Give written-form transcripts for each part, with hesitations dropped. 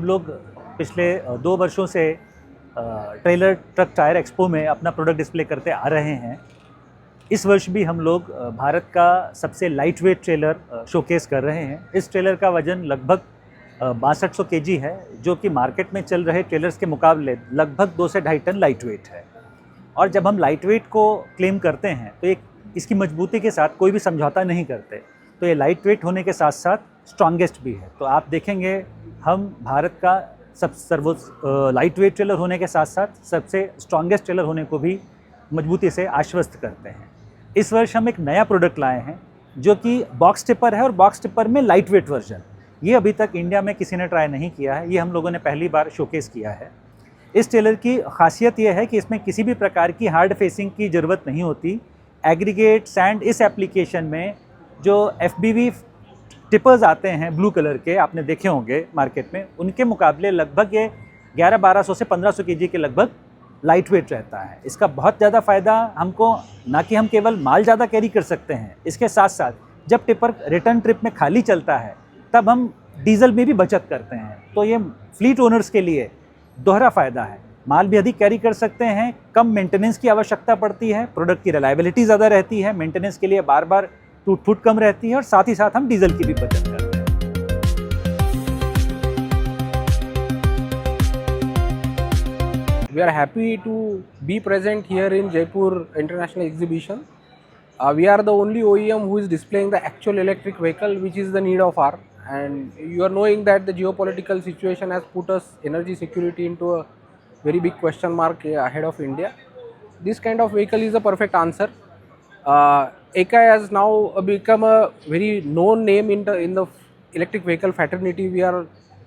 लोग पिछले 2 वर्षों से ट्रेलर ट्रक टायर एक्सपो में अपना प्रोडक्ट डिस्प्ले करते आ रहे हैं। इस वर्ष भी हम लोग भारत का सबसे लाइट वेट ट्रेलर शोकेस कर रहे हैं। इस ट्रेलर का वजन लगभग 6200 केजी है, जो कि मार्केट में चल रहे ट्रेलर्स के मुकाबले लगभग 2 से 2.5 टन लाइट वेट है। और जब हम लाइट वेट को क्लेम करते हैं तो इसकी मजबूती के साथ कोई भी समझौता नहीं करते, तो ये लाइट वेट होने के साथ साथ स्ट्रॉन्गेस्ट भी है। तो आप देखेंगे हम भारत का लाइट वेट ट्रेलर होने के साथ साथ सबसे स्ट्रॉन्गेस्ट ट्रेलर होने को भी मजबूती से आश्वस्त करते हैं। इस वर्ष हम एक नया प्रोडक्ट लाए हैं जो कि बॉक्स टिपर है, और बॉक्स टिपर में लाइट वेट वर्जन। ये अभी तक इंडिया में किसी ने ट्राई नहीं किया है, ये हम लोगों ने पहली बार शोकेस किया है। इस ट्रेलर की खासियत ये है कि इसमें किसी भी प्रकार की हार्ड फेसिंग की ज़रूरत नहीं होती। एग्रीगेट सैंड इस एप्लीकेशन में जो FBV टिपर्स आते हैं ब्लू कलर के, आपने देखे होंगे मार्केट में, उनके मुकाबले लगभग ये 1100-1200 से 1500 केजी के लगभग लाइट वेट रहता है। इसका बहुत ज़्यादा फ़ायदा हमको, ना कि हम केवल माल ज़्यादा कैरी कर सकते हैं, इसके साथ साथ जब टिपर रिटर्न ट्रिप में खाली चलता है तब हम डीजल में भी बचत करते हैं। तो ये फ्लीट ओनर्स के लिए दोहरा फ़ायदा है। माल भी अधिक कैरी कर सकते हैं, कम मेंटेनेंस की आवश्यकता पड़ती है, प्रोडक्ट की रिलायबिलिटी ज़्यादा रहती है, मेंटेनेंस के लिए बार बार टूट फूट कम रहती है, और साथ ही साथ हम डीजल की भी बचत करते हैं। We are happy to be present here in Jaipur International Exhibition. We are the only OEM who is displaying the actual electric vehicle, which is the need of hour. And you are knowing that the geopolitical situation has put us energy security into a very big question mark ahead of India. This kind of vehicle is a perfect answer. EKA has now become a very known name in the electric vehicle fraternity. We are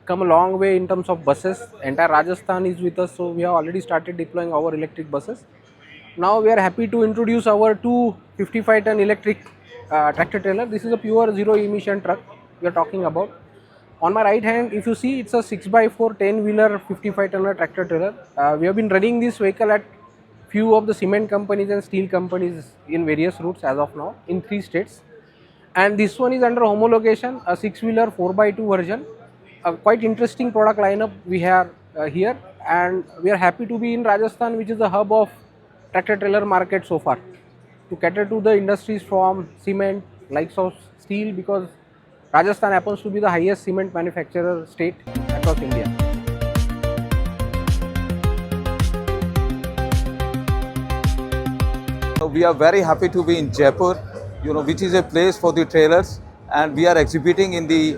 come a long way in terms of buses. Entire Rajasthan is with us, so we have already started deploying our electric buses. Now we are happy to introduce our 255-ton electric tractor trailer. This is a pure zero emission truck we are talking about. On my right hand, if you see, it's a 6x4 10-wheeler 55-tonner tractor trailer. We have been running this vehicle at few of the cement companies and steel companies in various routes as of now in 3 states. And this one is under homologation, a 6-wheeler 4x2 version. A quite interesting product lineup we have here, and we are happy to be in Rajasthan, which is the hub of tractor trailer market so far, to cater to the industries from cement, likes of steel, because Rajasthan happens to be the highest cement manufacturer state across India. We are very happy to be in Jaipur, which is a place for the trailers, and we are exhibiting in the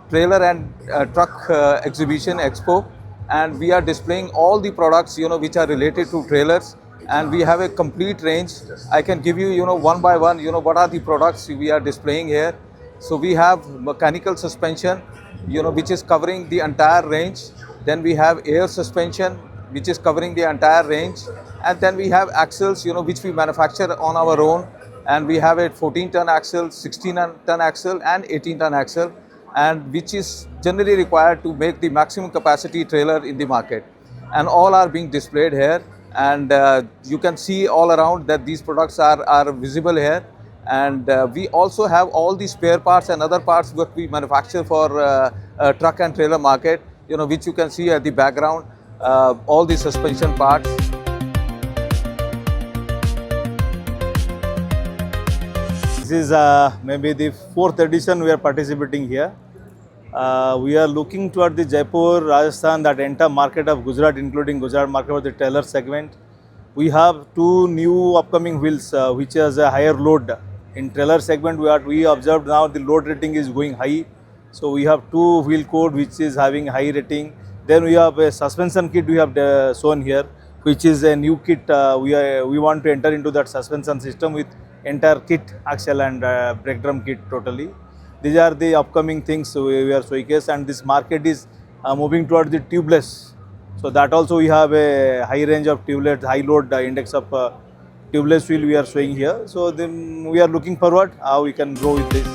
trailer and truck exhibition expo, and we are displaying all the products which are related to trailers, and we have a complete range. I can give you one by one what are the products we are displaying here. So we have mechanical suspension which is covering the entire range. Then we have air suspension which is covering the entire range, and then we have axles which we manufacture on our own, and we have a 14-ton axle, 16-ton axle and 18-ton axle, and which is generally required to make the maximum capacity trailer in the market. And all are being displayed here, and you can see all around that these products are visible here. And we also have all the spare parts and other parts that we manufacture for truck and trailer market, which you can see at the background, all the suspension parts. This is maybe the 4th edition we are participating here. We are looking toward the Jaipur, Rajasthan, that entire market of Gujarat, including Gujarat market for the trailer segment. We have 2 new upcoming wheels which has a higher load. In trailer segment, we observed now the load rating is going high. So we have 2 wheel code which is having high rating. Then we have a suspension kit we have shown here, which is a new kit. We want to enter into that suspension system with entire kit, axle and brake drum kit totally. These are the upcoming things we are showcase, and this market is moving toward the tubeless. So that also we have a high range of tubeless, high load index of tubeless wheel we are showing here. So then we are looking forward how we can grow with this.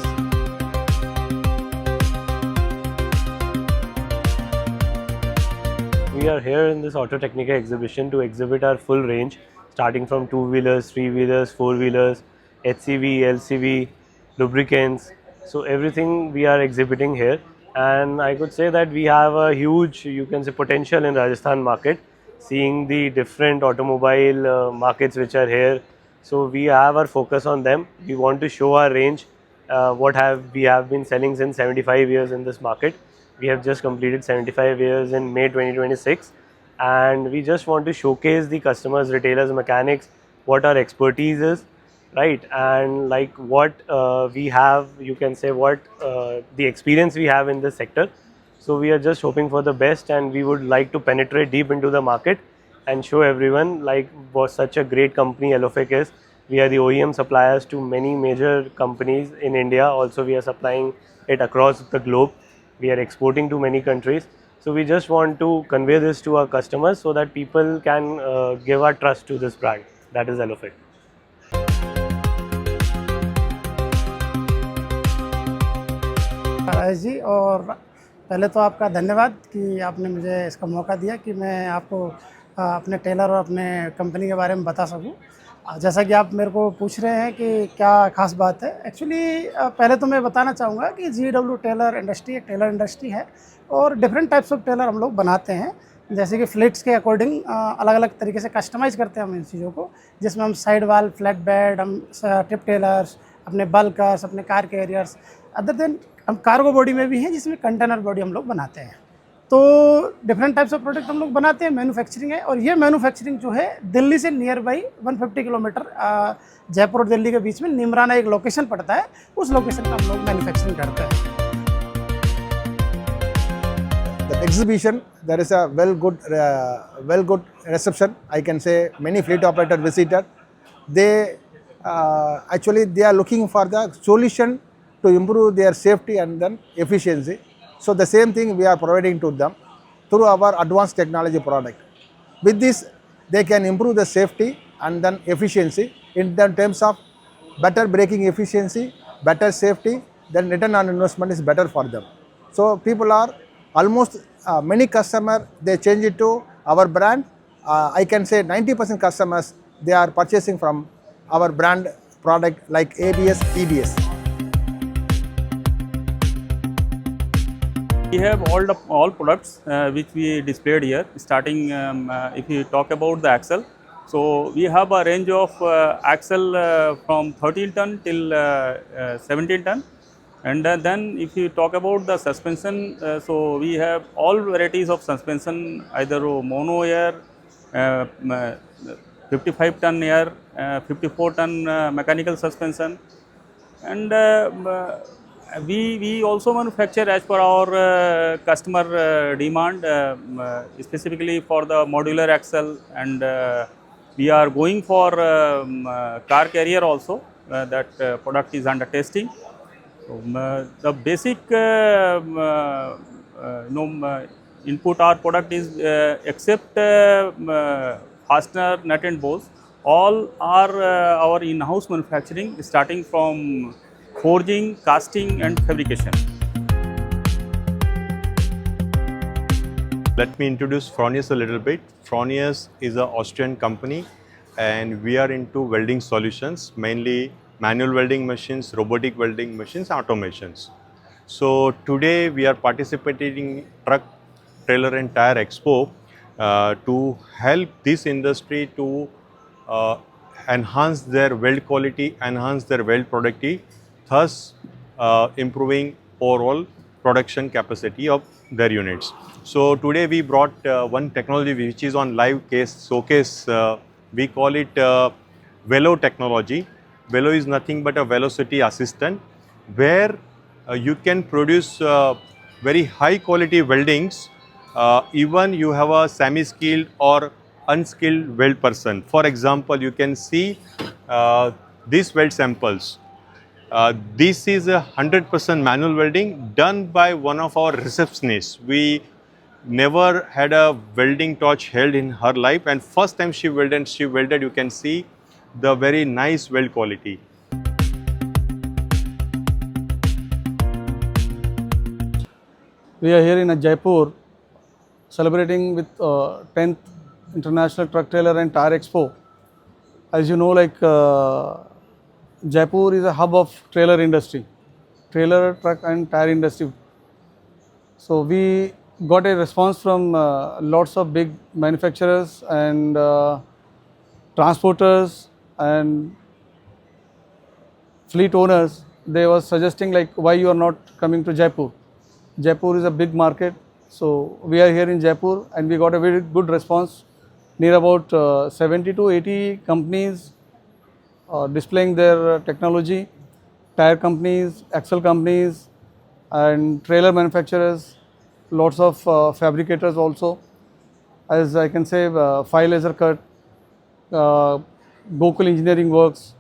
We are here in this Auto Technica exhibition to exhibit our full range, starting from 2-wheelers, 3-wheelers, 4-wheelers, HCV, LCV, lubricants. So everything we are exhibiting here, and I could say that we have a huge, you can say, potential in Rajasthan market, seeing the different automobile markets which are here. So we have our focus on them. We want to show our range, we have been selling since 75 years in this market. We have just completed 75 years in May 2026, and we just want to showcase the customers, retailers, mechanics, what our expertise is, right, and like what we have, you can say, what the experience we have in this sector. So we are just hoping for the best, and we would like to penetrate deep into the market and show everyone like what such a great company Elofic is. We are the OEM suppliers to many major companies in India. Also, we are supplying it across the globe. We are exporting to many countries. So we just want to convey this to our customers so that people can give our trust to this brand. That is Elofic. Rajesh ji, और पहले तो आपका धन्यवाद कि आपने मुझे इसका मौका दिया कि मैं आपको अपने टेलर और अपने कंपनी के बारे में बता सकूं। जैसा कि आप मेरे को पूछ रहे हैं कि क्या ख़ास बात है, एक्चुअली पहले तो मैं बताना चाहूँगा कि GEW टेलर इंडस्ट्री एक टेलर इंडस्ट्री है और डिफरेंट टाइप्स ऑफ टेलर हम लोग बनाते हैं। जैसे कि फ्लीट्स के अकॉर्डिंग अलग अलग तरीके से कस्टमाइज़ करते हैं हम इन चीज़ों को, जिसमें हम साइड वाल, फ्लैट बेड, हम टिप टेलर्स, अपने बल्कर्स, अपने कार कैरियर्स, अदर देन हम कार्गो बॉडी में भी हैं जिसमें कंटेनर बॉडी हम लोग बनाते हैं। तो डिफरेंट टाइप्स ऑफ प्रोडक्ट हम लोग बनाते हैं, मैन्युफैक्चरिंग है। और ये मैन्युफैक्चरिंग जो है दिल्ली से नियर बाई 150 किलोमीटर जयपुर और दिल्ली के बीच में निमराना एक लोकेशन पड़ता है, उस लोकेशन पर हम लोग मैन्युफैक्चरिंग करते हैं। The exhibition, there is a well good reception. I can say many fleet operators visited. They actually they are looking for the solution to improve their safety and then efficiency. So the same thing we are providing to them through our advanced technology product. With this, they can improve the safety and then efficiency in the terms of better braking efficiency, better safety. Then return on investment is better for them. So people are almost many customers they change it to our brand. I can say 90% customers they are purchasing from our brand product like ABS, EBS. We have all products which we displayed here. Starting, if you talk about the axle, so we have a range of axle from 13 ton till 17 ton. And then if you talk about the suspension, so we have all varieties of suspension, either mono air, 55 ton air, 54 ton mechanical suspension, and we also manufacture as per our customer demand, specifically for the modular axle, and we are going for car carrier also. That product is under testing. The basic input our product is except fastener, nut and bolts, all are our in-house manufacturing, starting from forging, casting and fabrication. Let me introduce Fronius a little bit. Fronius is an Austrian company and we are into welding solutions, mainly manual welding machines, robotic welding machines, automations. So today we are participating in Truck, Trailer and Tyre Expo to help this industry to enhance their weld quality, enhance their weld productivity, thus improving overall production capacity of their units. So today we brought one technology which is on live showcase. We call it Velo technology. Velo is nothing but a velocity assistant where you can produce very high quality weldings even you have a semi-skilled or unskilled weld person. For example, you can see these weld samples. This is 100% manual welding done by one of our receptionists. We never had a welding torch held in her life, and first time she welded, you can see the very nice weld quality. We are here in Jaipur celebrating with 10th International Truck Trailer and Tyre Expo. As you know, like Jaipur is a hub of trailer industry, trailer, truck and tyre industry. So we got a response from lots of big manufacturers and transporters and fleet owners. They were suggesting like, why you are not coming to Jaipur? Jaipur is a big market, so we are here in Jaipur and we got a very good response. Near about 70 to 80 companies displaying their technology, tire companies, axle companies and trailer manufacturers, lots of fabricators also. As I can say, Lasercut, Gokul Engineering Works,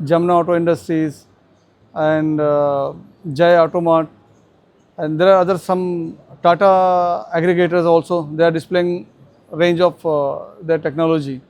Jamna Auto Industries and Jai Automart, and there are other some Tata aggregators also. They are displaying range of their technology.